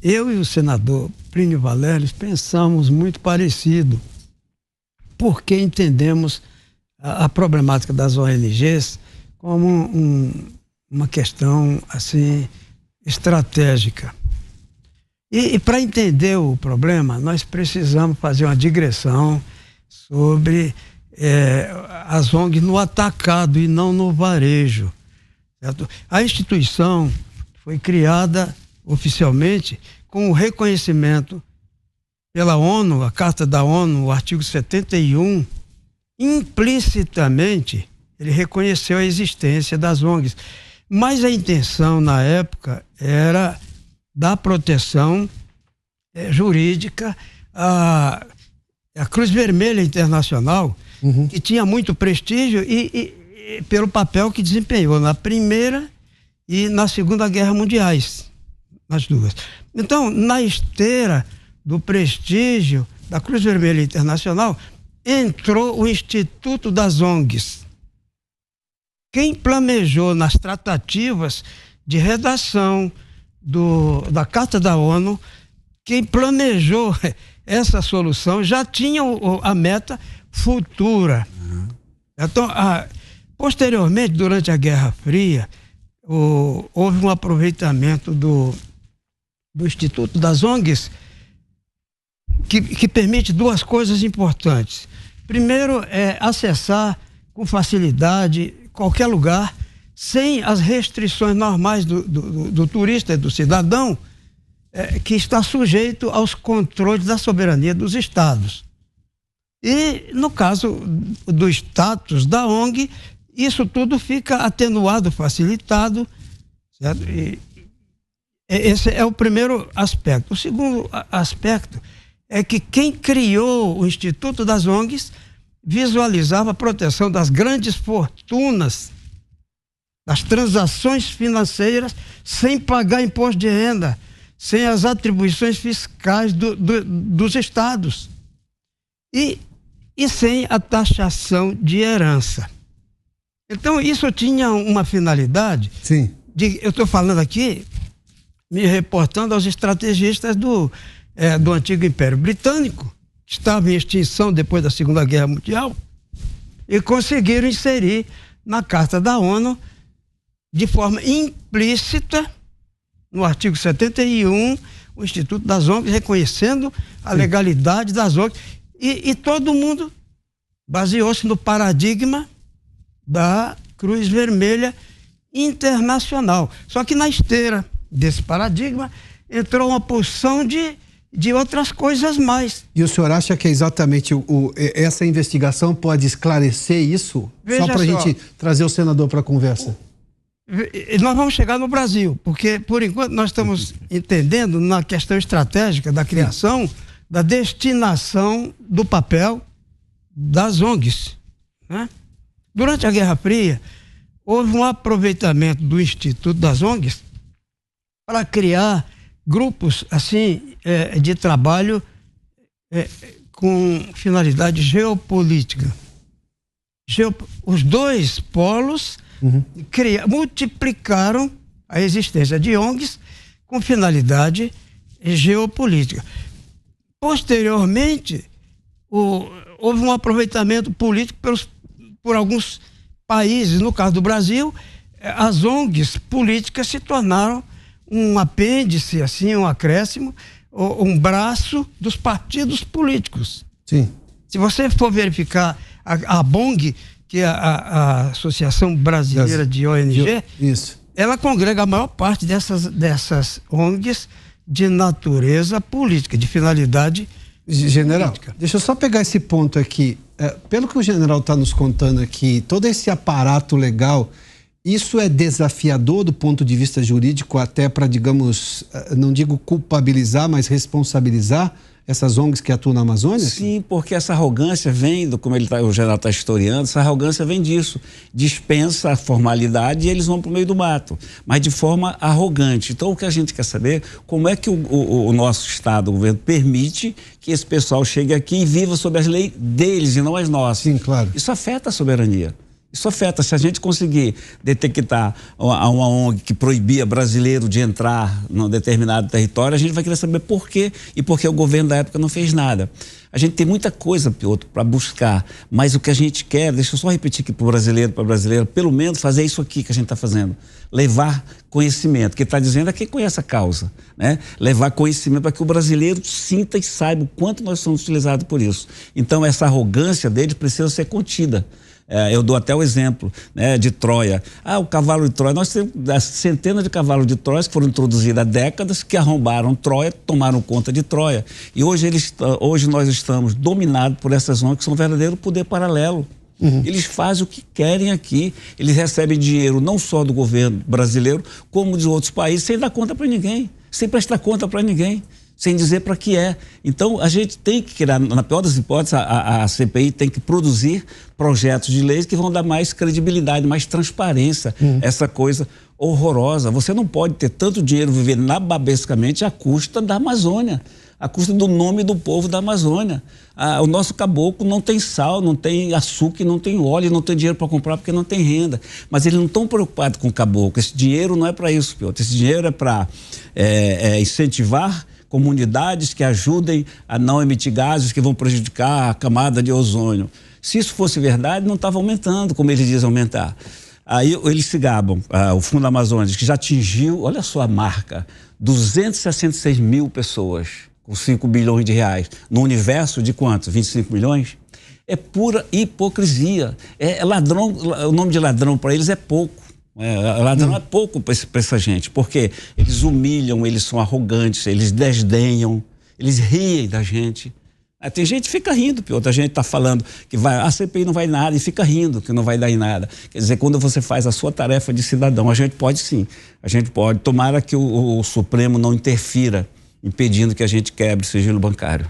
Eu e o senador Plínio Valério pensamos muito parecido, porque entendemos a problemática das ONGs como uma questão assim estratégica. E para entender o problema, nós precisamos fazer uma digressão sobre as ONGs no atacado e não no varejo. Certo? A instituição foi criada oficialmente com o reconhecimento pela ONU, a Carta da ONU, o artigo 71, implicitamente ele reconheceu a existência das ONGs. Mas a intenção na época era dar proteção jurídica à Cruz Vermelha Internacional, que tinha muito prestígio e pelo papel que desempenhou na Primeira e na Segunda Guerra Mundiais, nas duas. Então, na esteira do prestígio da Cruz Vermelha Internacional, entrou o Instituto das ONGs. Quem planejou nas tratativas de redação da Carta da ONU, quem planejou essa solução já tinha a meta futura. Então, posteriormente, durante a Guerra Fria, houve um aproveitamento do Instituto das ONGs que permite duas coisas importantes. Primeiro, acessar com facilidade qualquer lugar, sem as restrições normais do turista e do cidadão, que está sujeito aos controles da soberania dos estados. E, no caso do status da ONG, isso tudo fica atenuado, facilitado, certo? E esse é o primeiro aspecto. O segundo aspecto é que quem criou o Instituto das ONGs visualizava a proteção das grandes fortunas, das transações financeiras, sem pagar imposto de renda, sem as atribuições fiscais dos estados e sem a taxação de herança. Então, isso tinha uma finalidade. Sim. Eu estou falando aqui, me reportando aos estrategistas do antigo Império Britânico, que estava em extinção depois da Segunda Guerra Mundial, e conseguiram inserir na Carta da ONU, de forma implícita, no artigo 71, o Instituto das ONGs, reconhecendo a legalidade das ONGs, e todo mundo baseou-se no paradigma da Cruz Vermelha Internacional. Só que na esteira desse paradigma entrou uma porção de outras coisas mais. E o senhor acha que exatamente essa investigação pode esclarecer isso? Veja só para a gente trazer o senador para a conversa. Nós vamos chegar no Brasil, porque por enquanto nós estamos entendendo na questão estratégica da criação, da destinação do papel das ONGs, né? Durante a Guerra Fria, houve um aproveitamento do Instituto das ONGs para criar grupos assim de trabalho com finalidade geopolítica. Os dois polos multiplicaram a existência de ONGs com finalidade geopolítica. Posteriormente, houve um aproveitamento político por alguns países. No caso do Brasil, as ONGs políticas se tornaram um apêndice, assim, um acréscimo, um braço dos partidos políticos. Sim. Se você for verificar a ABONG, que é a Associação Brasileira de ONG, isso, ela congrega a maior parte dessas ONGs de natureza política, de finalidade General, política. Deixa eu só pegar esse ponto aqui. Pelo que o general está nos contando aqui, todo esse aparato legal, isso é desafiador do ponto de vista jurídico até para, digamos, não digo culpabilizar, mas responsabilizar essas ONGs que atuam na Amazônia? Sim, porque essa arrogância vem, como o general está historiando, essa arrogância vem disso. Dispensa a formalidade e eles vão para o meio do mato, mas de forma arrogante. Então, o que a gente quer saber, como é que o nosso Estado, o governo, permite que esse pessoal chegue aqui e viva sob as leis deles e não as nossas? Sim, claro. Isso afeta a soberania. Isso afeta. Se a gente conseguir detectar uma ONG que proibia brasileiro de entrar num determinado território, a gente vai querer saber por quê e por que o governo da época não fez nada. A gente tem muita coisa, Piotr, para buscar, mas o que a gente quer, deixa eu só repetir aqui para o brasileiro, para a brasileira, pelo menos fazer isso aqui que a gente está fazendo, levar conhecimento, que está dizendo é quem conhece a causa, né? Levar conhecimento para que o brasileiro sinta e saiba o quanto nós somos utilizados por isso. Então essa arrogância dele precisa ser contida. Eu dou até o exemplo, né, de Troia. O cavalo de Troia, nós temos centenas de cavalos de Troia que foram introduzidos há décadas, que arrombaram Troia, tomaram conta de Troia. E hoje nós estamos dominados por essas ONGs que são um verdadeiro poder paralelo. Eles fazem o que querem aqui, eles recebem dinheiro não só do governo brasileiro, como de outros países, sem dar conta para ninguém, sem prestar conta para ninguém, sem dizer para que é. Então, a gente tem que criar, na pior das hipóteses, a CPI tem que produzir projetos de leis que vão dar mais credibilidade, mais transparência, essa coisa horrorosa. Você não pode ter tanto dinheiro viver nababescamente à custa da Amazônia, à custa do nome do povo da Amazônia. O nosso caboclo não tem sal, não tem açúcar, não tem óleo, não tem dinheiro para comprar porque não tem renda. Mas eles não estão preocupados com o caboclo. Esse dinheiro não é para isso, Piotr. Esse dinheiro é para incentivar comunidades que ajudem a não emitir gases que vão prejudicar a camada de ozônio. Se isso fosse verdade, não estava aumentando, como eles dizem aumentar. Aí eles se gabam, o Fundo Amazônico, que já atingiu, olha só a marca, 266 mil pessoas, com 5 bilhões de reais, no universo de quantos? 25 milhões? É pura hipocrisia. Ladrão, o nome de ladrão para eles é pouco. Ladrão é pouco para essa gente, porque eles humilham, eles são arrogantes, eles desdenham, eles riem da gente. Tem gente que fica rindo, Piotr, a gente está falando que a CPI não vai nada e fica rindo que não vai dar em nada. Quer dizer, quando você faz a sua tarefa de cidadão, a gente pode sim, a gente pode. Tomara que o Supremo não interfira, impedindo que a gente quebre o sigilo bancário.